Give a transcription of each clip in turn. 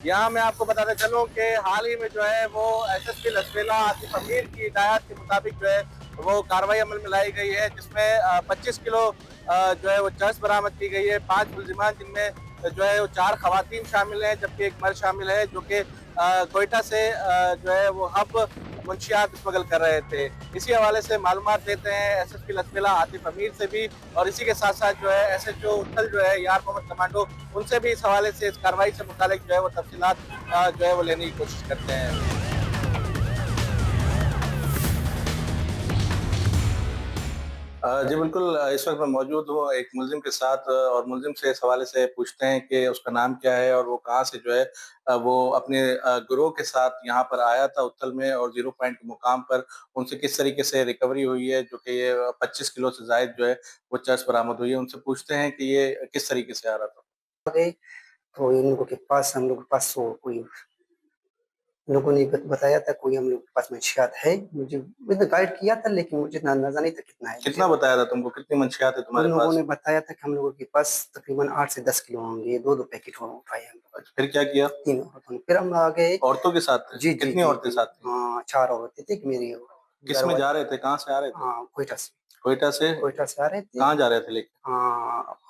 यहाँ मैं आपको बताना चलूँ कि हाल ही में जो है वो एसएसपी लसवेला आतिफ अमीर की हिदायत के मुताबिक जो है वो कार्रवाई अमल में लाई गई है, जिसमें 25 किलो जो है वो चरस बरामद की गई है। 5 मुलजिमान, जिनमें जो है वो 4 खवातीन शामिल हैं, जबकि एक मर्द शामिल है, जो कि कोयटा से जो है वो हब मुंशियात स्मगल कर रहे थे। इसी हवाले से मालूमात लेते हैं एसएसपी लसवेला आतिफ अमीर से भी, और इसी के साथ साथ जो है एसएचओ उत्थल जो है यार मोहम्मद कमांडो, उनसे भी इस हवाले से, इस कार्रवाई से मुतालिक जो है वो तफसीलात जो है वो लेने की कोशिश करते हैं। जी बिल्कुल, इस वक्त मैं मौजूद हूँ एक मुलजिम के साथ, और मुलजिम से इस हवाले से पूछते हैं कि उसका नाम क्या है और वो कहाँ से जो है वो अपने गिरोह के साथ यहाँ पर आया था उत्तल में, और जीरो पॉइंट के मुकाम पर उनसे किस तरीके से रिकवरी हुई है, जो कि ये 25 किलो से जायद जो है वो चर्स बरामद हुई है। उनसे पूछते हैं कि ये किस तरीके से आ रहा था। गए तो इन लोगों के पास हम लोग के पास वो कोई लोगों ने बताया था कोई हम लोग के पास मंशियात है। मैंने गाइड किया था लेकिन मुझे इतना अंदाजा नहीं था कितना है मुझे। कितना बताया था तुमको, कितनी मंशियात है उन तुम्हारे लोगों पास? ने बताया था कि हम लोगों के पास तकरीबन 8 से 10 किलो होंगे, 2-2 पैकेट हो उठाए हम लोग, अच्छा, फिर क्या किया? 3 औरतों ने। फिर हम आ गए। औरतों के साथ थे? जी, जी, कितनी जी, औरतें जी। साथ थी? 4 औरतें थी, एक मेरी किस में घरवाली। जा रहे थे? कहाँ से आ रहे थे? कोयटा से। कोयटा से? कोयटा से आ रहे थे। कहाँ जा रहे थे लेके?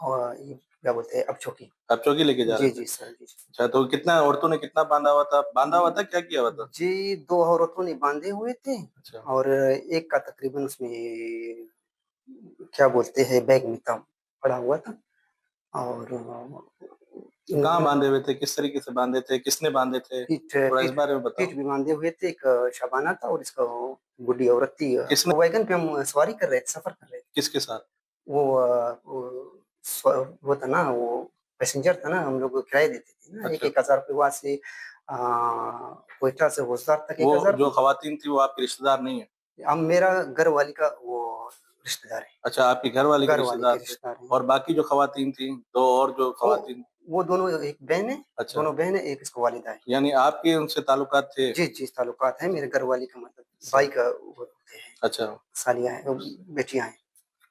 और ये क्या बोलते हैं अबचौकी। करचौकी लेके जा रहे जी, थे? जी सर, जी। अच्छा, तो कितना औरतों ने कितना बाँधा हुआ था? बाँधा हुआ था, क्या किया हुआ था? जी, 2 औरतों ने बाँधे हुए थे अच्छा, और एक का तकरीबन उसमें क्या बोलते हैं बैग में था, पड़ा हुआ था। और तो कहाँ इन बाँधे हुए थे? किस तरीके से बाँधे थे? किसने बाँधे थे? पीठ थोड़ा इस पीठ बारे में बताओ। पीठ भी बाँधे हुए थे, एक शबाना था और इसका वो बूढ़ी औरत थी। किसने? वो वैगन पे हम सवारी कर रहे थे, सफ़र कर रहे थे। किसके साथ? वो वो वो था ना, वो पैसेंजर था ना, हम लोग किराया देते थे ना, अच्छा, 1-1 हज़ार रुपए वहाँ से कोयटा से होसदार तक वो 1,000 जो रुपए। ख़वातीन थी वो आपकी रिश्तेदार नहीं है? अब मेरा घरवाली का वो रिश्तेदार है, अच्छा, आपकी घरवाली के घरवाली के रिश्तेदार थे। रिश्तेदार हैं। और बाकी जो ख़वातीन थीं, 2 और जो वो ख़वातीन? वो दोनों एक बहन है, अच्छा, दोनों बहन है, एक इसको वालिदा है। यानी आपके उनसे ताल्लुकात थे? जी, जी, ताल्लुकात हैं, मेरे घरवाली का मतलब भाई सही। का वो होते हैं, अच्छा, सालियाँ हैं, बेटियाँ हैं।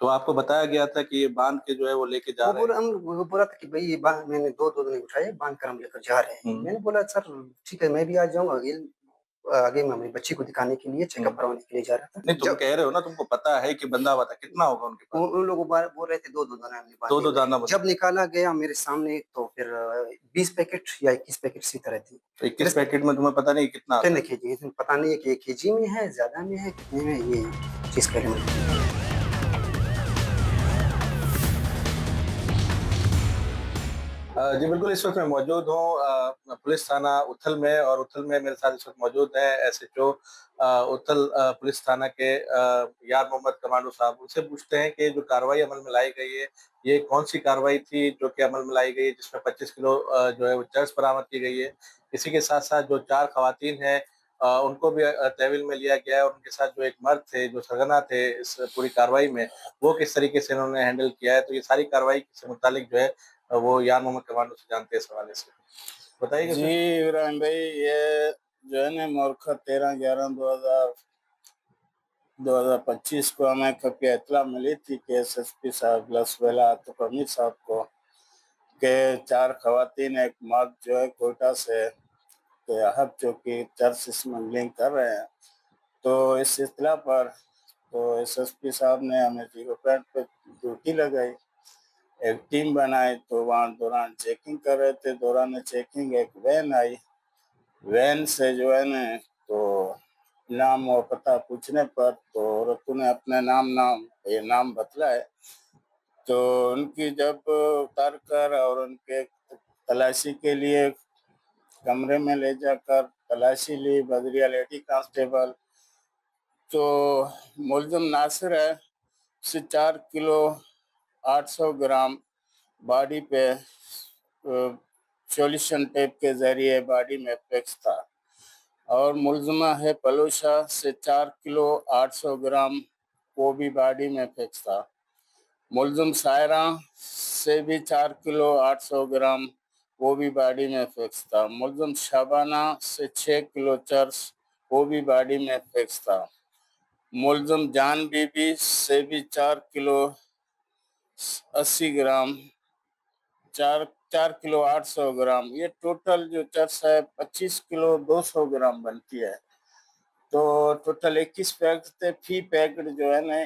तो आपको बताया गया था कि ये बाँध के जो है वो लेके जा रहे हैं? वो बोला था कि भई ये मैंने 2-2 नहीं उठाए, बाँध कर हम लेकर जा रहे हैं। हुँ, मैंने बोला सर ठीक है, मैं भी आ जाऊँगा। आगे मैं अपनी बच्ची को दिखाने के लिए हुँ। चेकअप करवाने के लिए जा रहा था। नहीं, तुम जब कह रहे हो ना, तुमको पता है कि बंधा हुआ था, कितना होगा उनके पास? उन लोग बोल रहे थे 2-2 दाना हमने बाँधे 2-2 हुए हैं। दाना बंधा। जब निकाला गया मेरे सामने तो फिर 20 पैकेट या 21 पैकेट इसी तरह थी। तो फिर 21 इसका पैकेट में तुम्हें पता नहीं कितना आता 10 है? केजी इसमें पता नहीं है कि 1 केजी में है, ज़्यादा में है, कितने में ये चीज़ का एलिमेंट नहीं है। जी बिल्कुल, इस वक़्त मैं मौजूद हूँ पुलिस थाना उथल में, और उथल में मेरे साथ इस वक़्त मौजूद हैं एसएचओ उथल पुलिस थाना के यार मोहम्मद कमांडो साहब। उनसे पूछते हैं कि जो कार्रवाई अमल में लाई गई है, ये कौन-सी कार्रवाई थी जो कि अमल में लाई गई है, जिसमें 25 किलो जो है वो चरस बरामद की गई है। इसी के साथ-साथ जो 4 खवातीन हैं उनको भी तहवील में लिया गया है, और उनके साथ जो एक मर्द थे, जो सरगना थे इस पूरी कार्रवाई में, वो किस तरीके से इन्होंने हैंडल किया है। तो ये सारी कार्रवाई से मुतालिक जो है वो यार मोहम्मद कमांडो से जानते हैं इस हवाले से। बताइएगा जी सर। इब्राहिम भाई, ये जो है ना मोरखा 13/11/2025 को हमें खुफिया इत्तला मिली थी कि एसएसपी साहब लसवेला आतिफ अमीर साहब को के 4 खवातीन एक मर्द जो है कोयटा से के हब चौकी चर्च स्मगलिंग कर रहे हैं। तो इस इत्तला पर तो एसएसपी साहब ने हमें जीरो पॉइंट पे ड्यूटी लगाई, एक टीम बनाई। तो वहाँ दौरान चेकिंग कर रहे थे, दौरान चेकिंग एक वैन आई। वैन से जो है ना, तो नाम और पता पूछने पर तो औरतों ने अपने नाम बतलाए। तो उनकी जब उतार कर और उनके तलाशी के लिए कमरे में ले जाकर तलाशी ली बदरिया लेडी कांस्टेबल, तो मुलजिम नासिर है से 4 किलो 800 ग्राम बॉडी पे सॉल्यूशन टेप के जरिए बॉडी में फिक्स था। और मुलजमा है पलूशा से 4 किलो 800 ग्राम वो भी बॉडी में फिक्स था। मुलजिम सायरा से भी 4 किलो 800 ग्राम वो भी बॉडी में फिक्स था। मुलजिम शाबाना से 6 किलो चर्स वो भी बॉडी में फिक्स था। मुलजिम जान बीबी से भी 4 किलो 80 ग्राम 4 4 किलो 800 ग्राम, ये टोटल जो चरस है 25 किलो 200 ग्राम बनती है। तो टोटल 21 पैकेट थे, फी पैकेट जो है ना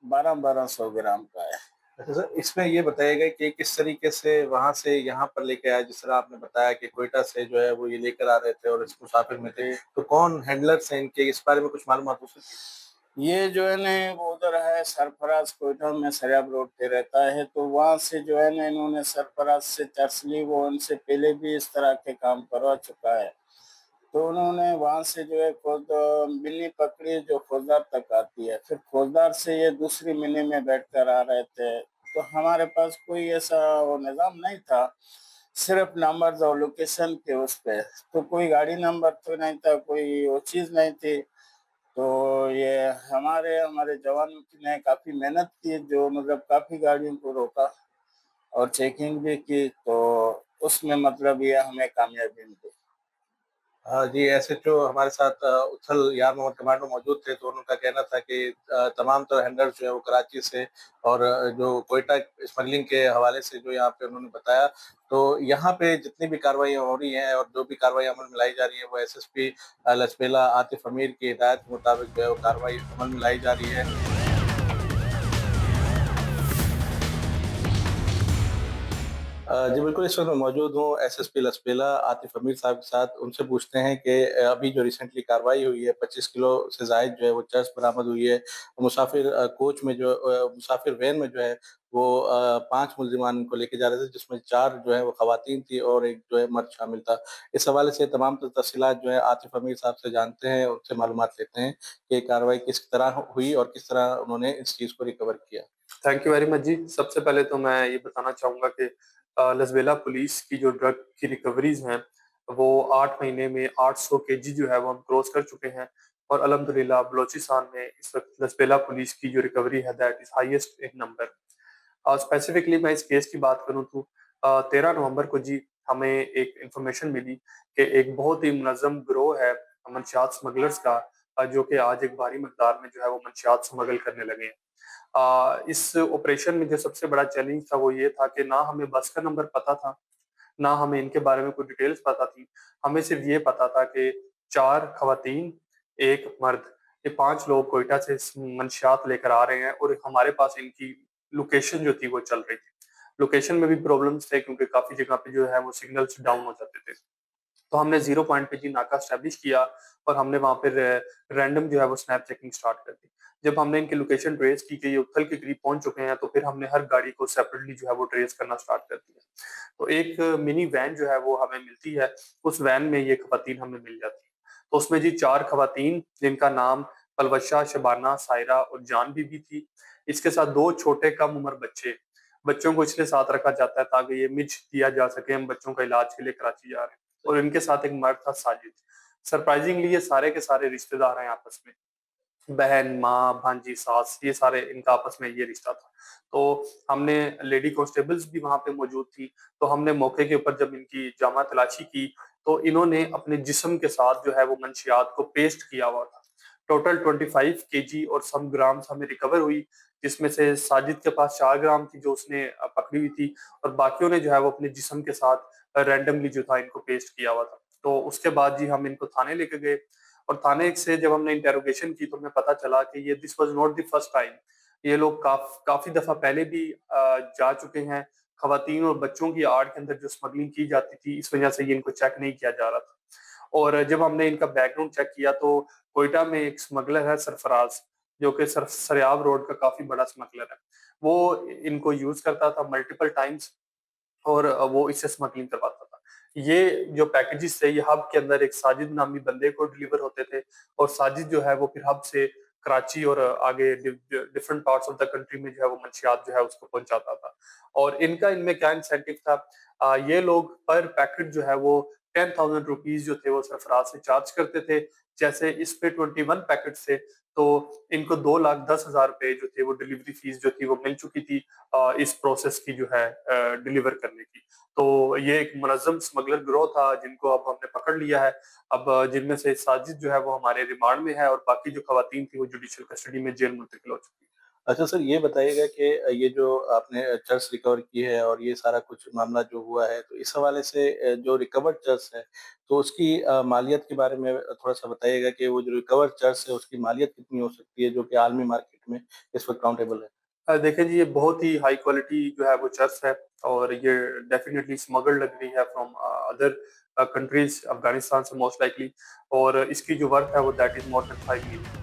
1200 ग्राम का है। अच्छा सर, इसमें ये बताइएगा कि किस तरीके से वहाँ से यहाँ पर लेके आया, जिस तरह आपने बताया कि कोयटा से जो है वो ये लेकर आ रहे थे और इस मुसाफिर में थे, तो कौन हैंडलर्स हैं इनके, इस बारे में कुछ मालूमात हो सकती है? ये जो है ना वो उधर है सरफराज कोयटा में सरियाब रोड पे रहता है, तो वहां से जो है ना इन्होंने सरफराज से चर्च ली, वो उनसे पहले भी इस तरह के काम करवा चुका है। तो उन्होंने वहां से जो है खुद मिनी पकड़ी जो फौजदार तक आती है, फिर फौजदार से ये दूसरी मिनी में बैठकर आ रहे थे। तो हमारे पास कोई ऐसा वो निज़ाम नहीं था, सिर्फ नंबर और लोकेशन के उस पे, तो कोई गाड़ी नंबर तो नहीं था, कोई वो चीज़ नहीं थी। तो ये हमारे हमारे जवानों ने काफ़ी मेहनत की, जो मतलब काफ़ी गाड़ियों को रोका और चेकिंग भी की, तो उसमें मतलब ये हमें कामयाबी मिली। जी, एसएचओ हमारे साथ उथल यार मोहम्मद कमांडो मौजूद थे, तो उनका कहना था कि तमाम तरह हैंडलर्स जो है वो कराची से और जो कोयटा स्मगलिंग के हवाले से जो यहाँ पे उन्होंने बताया, तो यहाँ पे जितनी भी कार्रवाइयाँ हो रही हैं और जो भी कार्रवाई अमल में लाई जा रही है, वो एसएसपी लचपेला आतिफ अमीर की हिदायत के मुताबिक जो है वो कार्रवाई अमल में लाई जा रही है। जी बिल्कुल, इस वक़्त मैं मौजूद हूँ एसएसपी लचपेला आतिफ अमीर साहब के साथ। उनसे पूछते हैं कि अभी जो रिसेंटली कार्रवाई हुई है, 25 किलो से ज़ायद जो है वो चरस बरामद हुई है। मुसाफिर कोच में जो मुसाफिर वैन में जो है वो 5 मुल्ज़िमान को लेके जा रहे थे, जिसमें 4 जो है वो ख़वातीन थी और 1 जो है मर्द शामिल था। इस हवाले से तमाम तफ़सीलात जो है आतिफ अमीर साहब से जानते हैं, उनसे मालूमात लेते हैं कि कार्रवाई किस तरह हुई और किस तरह उन्होंने इस चीज़ को रिकवर किया। थैंक यू वेरी मच जी। सबसे पहले तो मैं ये बताना चाहूँगा कि लसबेला पुलिस की जो ड्रग की रिकवरीज़ हैं, वो 8 महीने में 800 केजी जो है वो हम क्रॉस कर चुके हैं और अल्हम्दुलिल्लाह बलूचिस्तान में इस वक़्त लसबेला पुलिस की जो रिकवरी है that is highest in number. Specifically मैं इस केस की बात करूँ तो 13 नवंबर को जी हमें एक इन्फॉर्मेशन मिली कि एक बहुत ही मुनज़्ज़म गिरोह है मंशियात स्मगलर्स का, जो कि आज एक भारी मिक़दार में जो है वो मंशियात स्मगल करने लगे हैं। इस ऑपरेशन में जो सबसे बड़ा चैलेंज था वो ये था कि ना हमें बस का नंबर पता था, ना हमें इनके बारे में कोई डिटेल्स पता थी। हमें सिर्फ ये पता था कि 4 ख़वातीन, 1 मर्द, ये 5 लोग कोयटा से मंशियात लेकर आ रहे हैं और हमारे पास इनकी लोकेशन जो थी वो चल रही थी। लोकेशन में भी प्रॉब्लम्स थे क्योंकि काफ़ी जगह पे जो है वो सिग्नल्स डाउन हो जाते थे। तो हमने ज़ीरो पॉइंट पे जी नाका एस्टेब्लिश किया और हमने वहाँ पे रैंडम जो है वो स्नैप चेकिंग स्टार्ट कर दी। जब हमने इनकी लोकेशन ट्रेस की कि ये उथल के करीब पहुँच चुके हैं, तो फिर हमने हर गाड़ी को सेपरेटली जो है वो ट्रेस करना स्टार्ट कर दिया। तो एक मिनी वैन जो है वो हमें मिलती है, उस वैन में ये खवातीन हमें मिल जाती हैं। तो उसमें जी 4 खवातीन जिनका नाम पलवशा, शबाना, सायरा और जान बीबी थी। इसके साथ 2 छोटे कम उम्र बच्चे। बच्चों को इसलिए साथ रखा जाता है ताकि ये मिज दिया जा सके, हम बच्चों का इलाज के लिए कराची जा रहे हैं। और इनके साथ एक मर्द था साजिद। सरप्राइजिंगली ये सारे के सारे रिश्तेदार हैं आपस में। बहन, माँ, भांजी, सास, ये सारे इनका आपस में ये रिश्ता था। तो हमने लेडी कांस्टेबल्स भी वहाँ पे मौजूद थी, तो हमने मौके के ऊपर जब इनकी जामा तलाशी की, तो इन्होंने अपने जिस्म के साथ जो है वो मंशियात को पेस्ट किया हुआ था। टोटल 25 केजी और सम ग्राम्स हमें रिकवर हुई, जिसमें से साजिद के पास 4 ग्राम थी जो उसने पकड़ी हुई थी और बाकियों ने जो है वो अपने जिस्म के साथ रैंडमली जो था इनको पेस्ट किया हुआ था। तो उसके बाद जी हम इनको थाने लेके गए और थाने से जब हमने इंटेरोगेशन की तो हमें पता चला कि ये this was not the first time. ये लोग काफ़ी दफ़ा पहले भी जा चुके हैं। ख़वातीन और बच्चों की आड़ के अंदर जो स्मगलिंग की जाती थी, इस वज़ह से ये इनको चेक नहीं किया जा रहा था। और जब हमने इनका बैकग्राउंड चेक किया तो कोयटा में एक स्मगलर है सरफराज, जो कि सरियाब रोड का काफ़ी बड़ा स्मगलर है। वो इनको यूज़ करता था मल्टीपल टाइम्स और वो इससे स्मगलिंग करवाता था। ये जो पैकेजेस थे ये हब के अंदर एक साजिद नामी बंदे को डिलीवर होते थे और साजिद जो है वो फिर हब से कराची और आगे different parts of the country में जो है वो मंशियात जो है उसको पहुंचाता था। और इनका इनमें क्या इंसेंटिव था, ये लोग पर पैकेट जो है वो 10,000 रुपीज जो थे वो सरफराज से चार्ज करते थे। जैसे इस पे 21 पैकेट थे तो इनको 2,10,000 रुपए जो थे वो डिलीवरी फीस जो थी वो मिल चुकी थी इस प्रोसेस की जो है डिलीवर करने की। तो ये एक मुनज़्ज़म स्मगलर गिरोह था जिनको अब हमने पकड़ लिया है। अब जिनमें से साजिद जो है वो हमारे रिमांड में है और बाकी जो खवातीन थी वो जुडिशियल कस्टडी में जेल मुंतकिल हो चुकी है। अच्छा सर, ये बताइएगा कि ये जो आपने चर्च रिकवर की है और ये सारा कुछ मामला जो हुआ है, तो इस हवाले से जो रिकवर्ड चर्च है, तो उसकी मालियत के बारे में थोड़ा-सा बताइएगा कि वो जो रिकवर्ड चर्च है, उसकी मालियत कितनी हो सकती है, जो कि आलमी मार्केट में इस वक़्त काउंटेबल है? देखिए जी, ये बहुत ही हाई क्वालिटी जो है वो चर्च है और ये डेफिनिटली स्मगल्ड लग रही है फ्रॉम अदर कंट्रीज़, अफ़गानिस्तान से मोस्ट लाइकली, और इसकी जो वर्थ है वो that is more than 5 million.